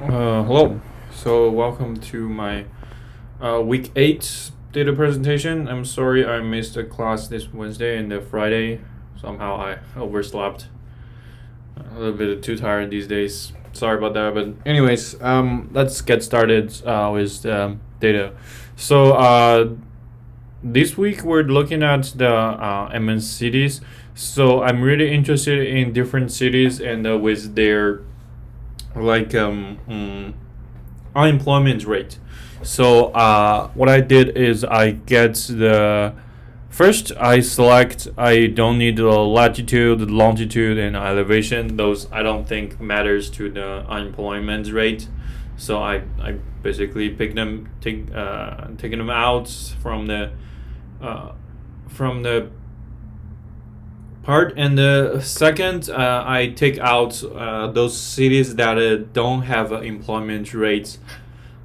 Hello. So welcome to my week 8 data presentation. I'm sorry I missed a class this Wednesday and the Friday. Somehow I overslept. A little bit too tired these days. Sorry about that. But anyways, let's get started with data. So this week we're looking at the MN cities. So I'm really interested in different cities and with their like unemployment rate. So what I did is I get the first I select. I don't need the latitude, longitude, and elevation. Those I don't think matters to the unemployment rate. So I basically taking them out uh, from the part. And the second, I take out those cities that don't have employment rates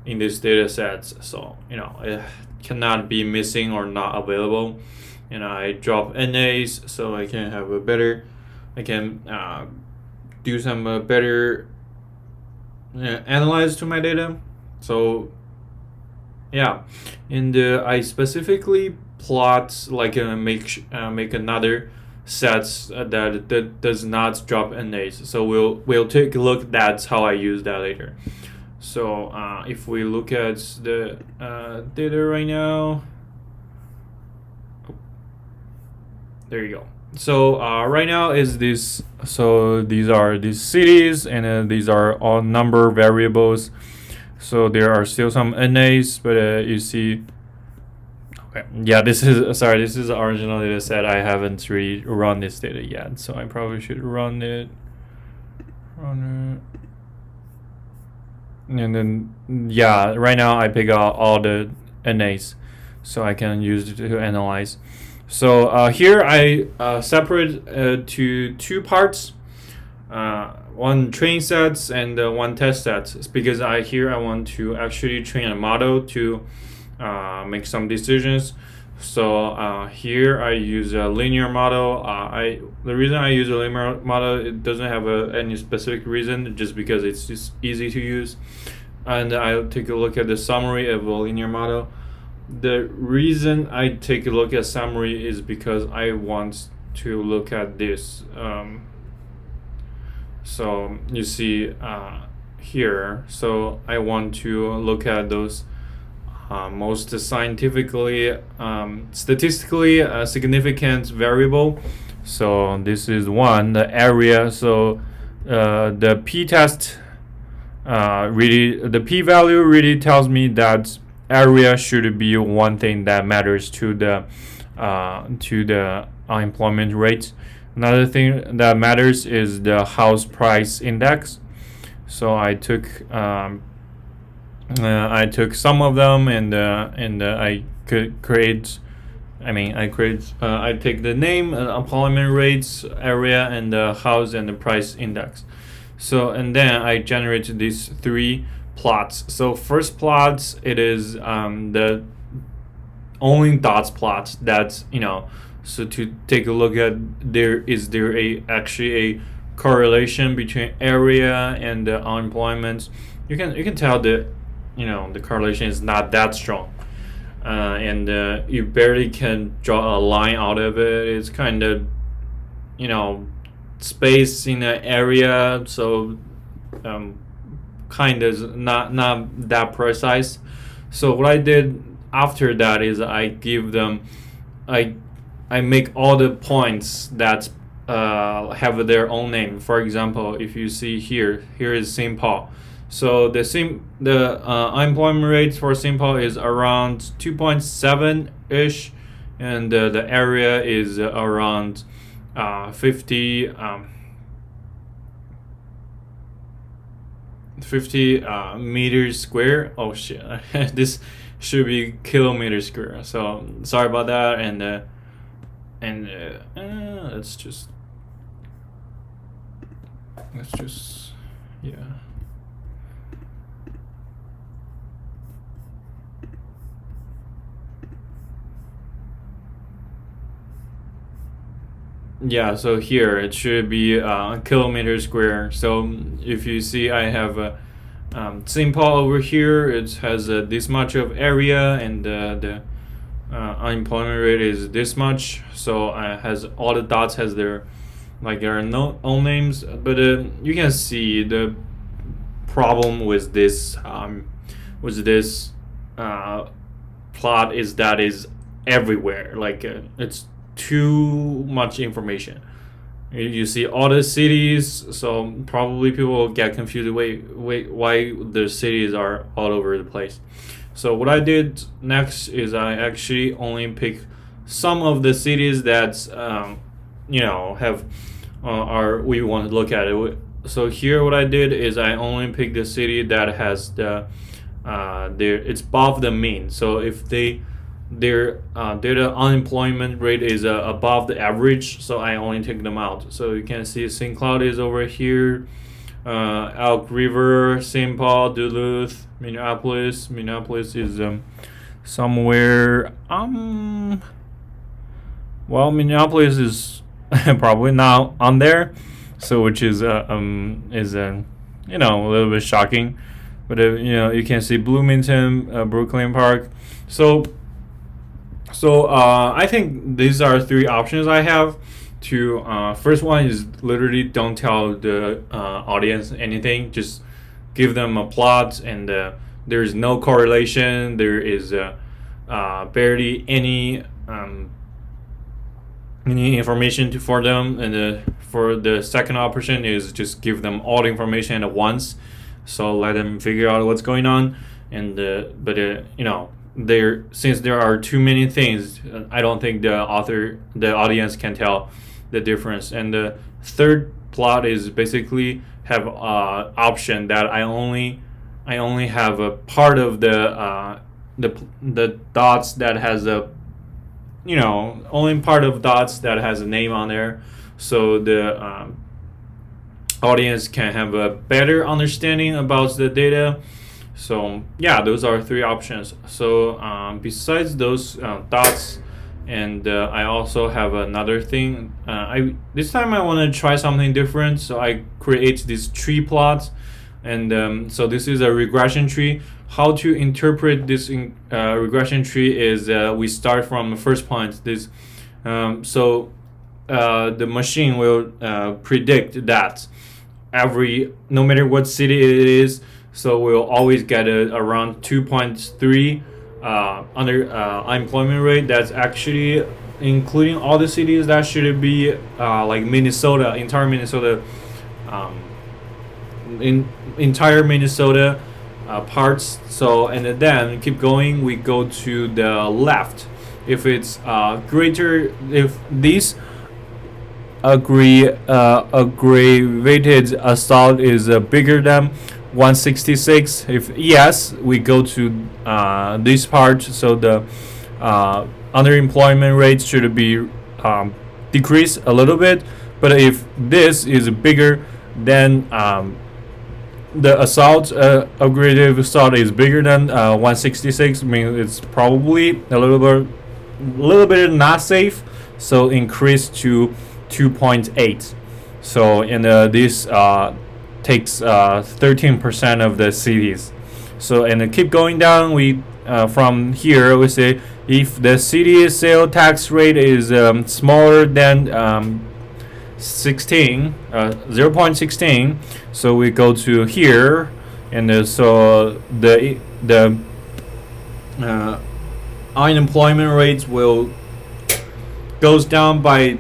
in these data sets. So it cannot be missing or not available. And I drop NAs so I can have a better. I can do some better analyze to my data. So yeah, and I specifically plot like make another sets that does not drop NAs. So we'll take a look. That's how I use that later. So if we look at the data right now, there you go. So right now is this. So these are these cities, and these are all number variables. So there are still some NAs, but you see. Okay. Yeah, this is sorry. This is the original data set. I haven't really run this data yet, so I probably should run it. And then yeah, right now I pick out all the NAs, so I can use it to analyze. So here I separate to two parts. One training sets and one test sets. It's because I want to actually train a model to make some decisions. So here I use a linear model. The reason I use a linear model, it doesn't have any specific reason, just because it's just easy to use. And I'll take a look at the summary of a linear model. The reason I take a look at summary is because I want to look at this. So you see here. So I want to look at those most scientifically, statistically significant variable. So this is one, the area. So the p-test the p-value really tells me that area should be one thing that matters to the unemployment rate. Another thing that matters is the house price index. So I took some of them, and I could create. I take the name, employment rates, area, and the house and the price index. So and then I generate these three plots. So first plot, it is the only dots plot. That's So to take a look at is there actually a correlation between area and the unemployment? You can tell that the correlation is not that strong, and you barely can draw a line out of it. It's kind of space in the area, so kind of not that precise. So what I did after that is I give them I make all the points that have their own name. For example, if you see here is St. Paul. So the unemployment rate for St. Paul is around 2.7 ish, and the area is around 50 meters square. Oh shit, this should be kilometers square. So sorry about that, and let's just yeah. Yeah, so here it should be kilometer square. So if you see, I have St. Paul over here, it has this much of area, and the unemployment rate is this much. So has all the dots has their like their no own names, but you can see the problem with this plot is that is everywhere. Like it's too much information. You see all the cities, so probably people will get confused. Wait, why the cities are all over the place? So what I did next is I actually only pick some of the cities that have are we want to look at it. So here what I did is I only picked the city that has it's above the mean. So if their unemployment rate is above the average, so I only take them out. So you can see St. Cloud is over here, Elk River, St. Paul, Duluth, Minneapolis. Minneapolis is somewhere Minneapolis is probably not on there, so which is a little bit shocking, but you can see Bloomington, Brooklyn Park. So I think these are three options I have. First one is literally don't tell the audience anything, just give them a plot, and there's no correlation. There is barely any information for them. And for the second option is just give them all the information at once, so let them figure out what's going on. And since there are too many things, I don't think the audience can tell the difference. And the third plot is basically have option that I only have a part of the dots that has only part of dots that has a name on there, so the audience can have a better understanding about the data. So yeah, those are three options. So besides those dots, and I also have another thing. This time I want to try something different. So I create this tree plot, and so this is a regression tree. How to interpret this regression tree is we start from the first point. The machine will predict that no matter what city it is. So we'll always get around 2.3 unemployment rate. That's actually including all the cities. That should be like Minnesota, entire Minnesota, entire Minnesota parts. So and then keep going. We go to the left. If it's greater, if these aggravated assault is bigger than 166. If yes, we go to this part. So the underemployment rate should be decreased a little bit. But if this is bigger, then the aggravated assault is bigger than 166. I mean, it's probably a little bit not safe. So increase to 2.8. So in this takes 13% of the cities. So and keep going down. We from here we say if the city sale tax rate is smaller than 0.16, so we go to here, and so the unemployment rates will goes down by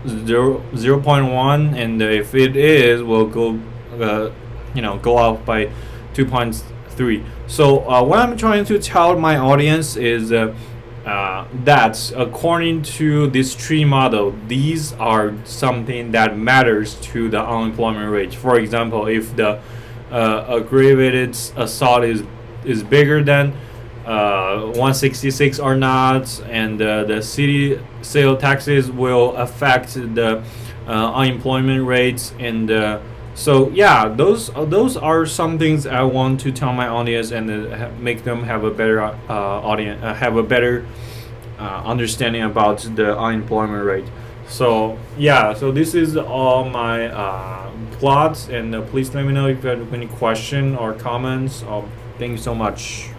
0.1, and if it is, will go go out by 2.3. So what I'm trying to tell my audience is that according to this tree model, these are something that matters to the unemployment rate. For example, if the aggravated assault is bigger than 166 or not, and the city sale taxes will affect the unemployment rates. And so yeah, those are some things I want to tell my audience, and make them have a better understanding about the unemployment rate. So yeah, so this is all my plot, and please let me know if you have any question or comments. Thank you so much.